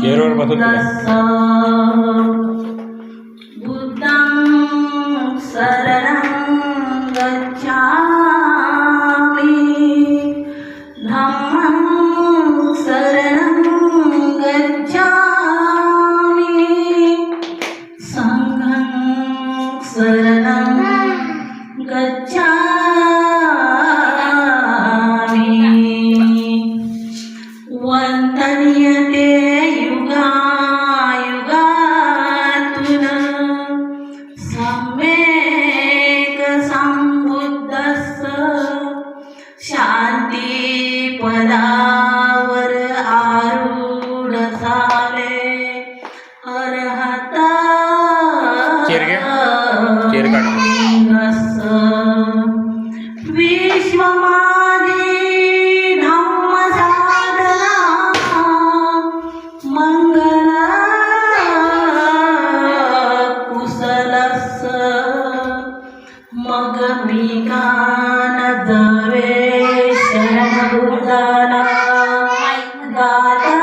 चेअरवर बसून बुद्धं शरणं गच्छामि धम्मं शरणं गच्छामि संघं शरणं गच्छामि वन्दन्यते युगायुगातुन सम्यक् सम्बुद्धस्य शान्तिपदावर आरूढ झाले अर्हता विश्वमादि धम्मसाधना मंगल कुशलस्य मग मी गान दवे शरणबुद्धाला गाता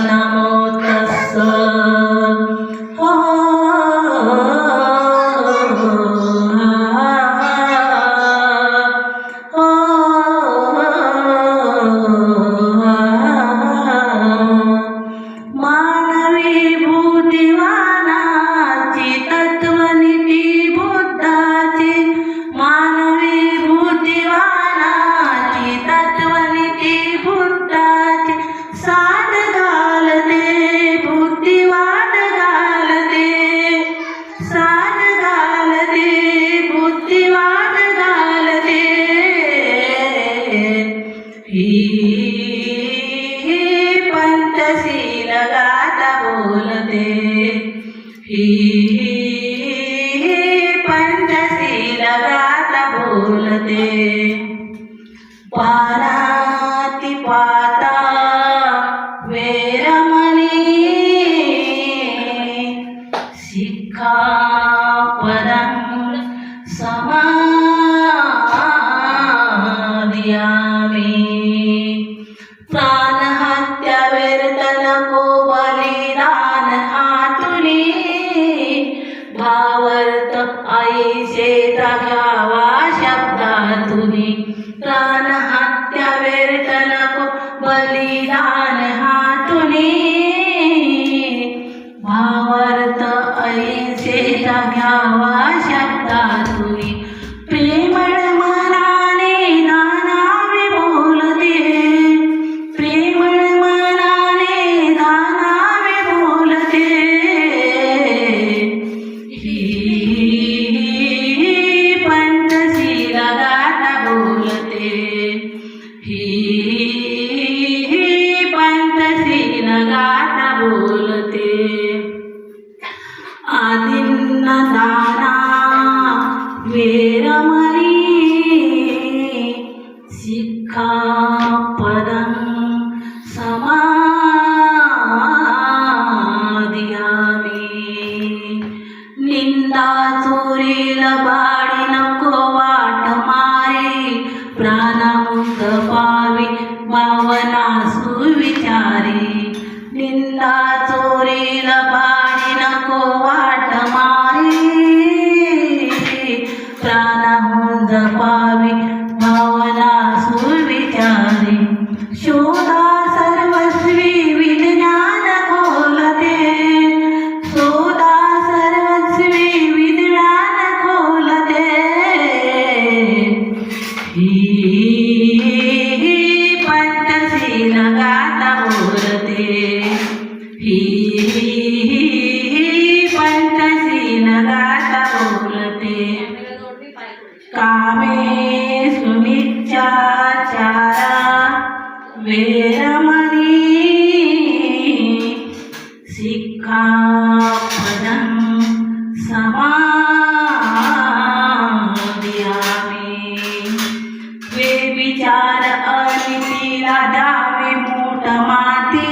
नमो तस्स मानवी बुद्धिवानाची तत्वनीती बुद्धाची मानवी बुद्धिवानाची तत्वनीती बुद्धाची साध घालते बुद्धिवाद घालते साध घालते बुद्धिवाद घालते ही पंचशील गाथा बोलते ही पंचशील गाथा बोलते पाता वेरमणी सिक्खापदं समादियामि प्राणहत्या व्यर्थ नको बलिदान आतुनी भावार्थ ऐसेचा घ्यावा शब्दातुनी प्राणहत्या व्यर्थ नको बलिदान हातुनी भावार्थ ऐसेचा घ्यावा शब्दातुनी प्रेमळ मनाने दानावे बोलते प्रेमळ मनाने दानावे बोलते ही पंचशील गाथा बोलते ही पंचशील गाथा बोलते आदिन्न दाना वेरमणी सिक्खापदं समादियामि निंदा चोरीला बाळी नको वाट मारे प्राणमुक्त पावी भावना सुविचारी निंदा चोरीला बाळी नको वाट मारे प्राणमुक्त पावी भावना सुविचारी शोधा सर्वस्वी विज्ञान खोलते शोधा सर्वस्वी विज्ञान खोलते ही पंचशील गाथा बोलते ही पंचशील गाथा बोलते कामे सुमिच्छाचारा वेरमणी सिक्खापदं समादियामि व्यभिचार अनितीला द्यावे मूठ माती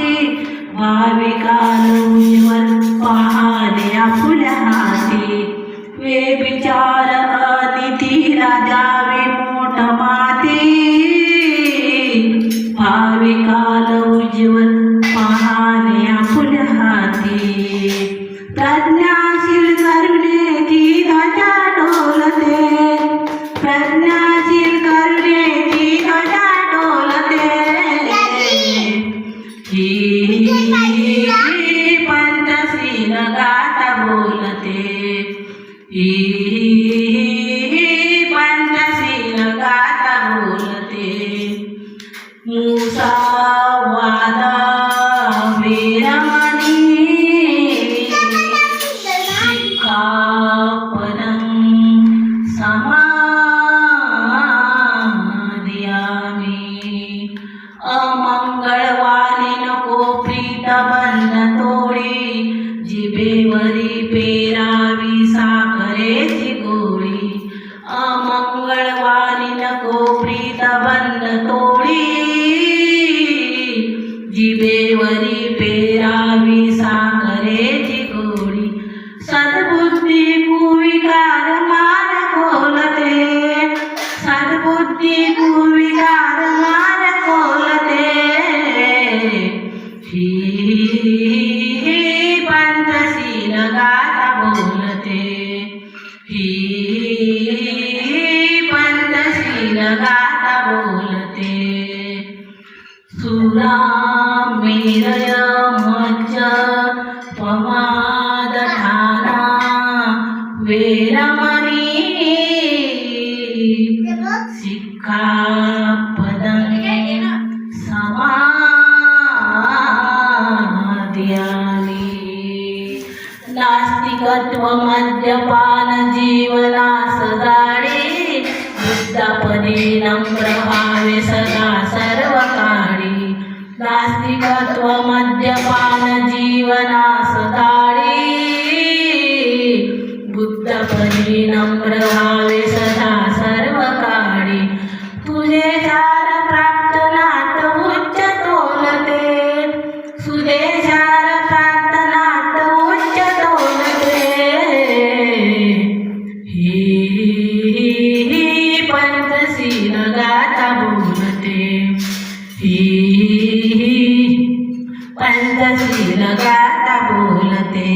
भाविकांवर पहाणे आपुल्या हाती व्यभिचार अनितीला द्यावे मूठ माती भाविका लाल उज्ज्वल पहाने आपुल्या हाती प्रज्ञाशील करुणेची ध्वजा डोलते प्रज्ञाशील करुणेची ध्वजा डोलते ही पंचशील गाथा बोलते ही पंचशील गाथा बोलते मुसा वादा वीरमणी शिखापदं समादियामि अमंगळवाणी नको प्रीतबंध तोडी जिभेवरी पेरावी साखरेची गोळी अमंगळवाणी नको प्रीतबंध तोडी जिभेवरी पेरावी साखरेची गोळी सद्बुद्धी कुविकार मार खोलते सद्बुद्धी कुविकार मार खोलते ही पंचशील गाथा बोलते ही पंचशील गाथा बोलते सुरा मेरय मज्ज पमाद ठाणा वेरमणी शिखापदं समादियामि नास्तिकत्व मद्यपान जीवनास जाडे बुद्धापदी नम्र भावे सदा सर्व काळी नास्तिकत्व मद्यपान जीवनास जाडे बुद्धपदी नम्र भावे सदा सर्व काळी तुझे चार प्राप्त नाथ उच्च तोलते तुझे चार प्राप्त नाथ उच्च तोलते ही पंचशील गाथा बोलते ही पंचशील गाथा बोलते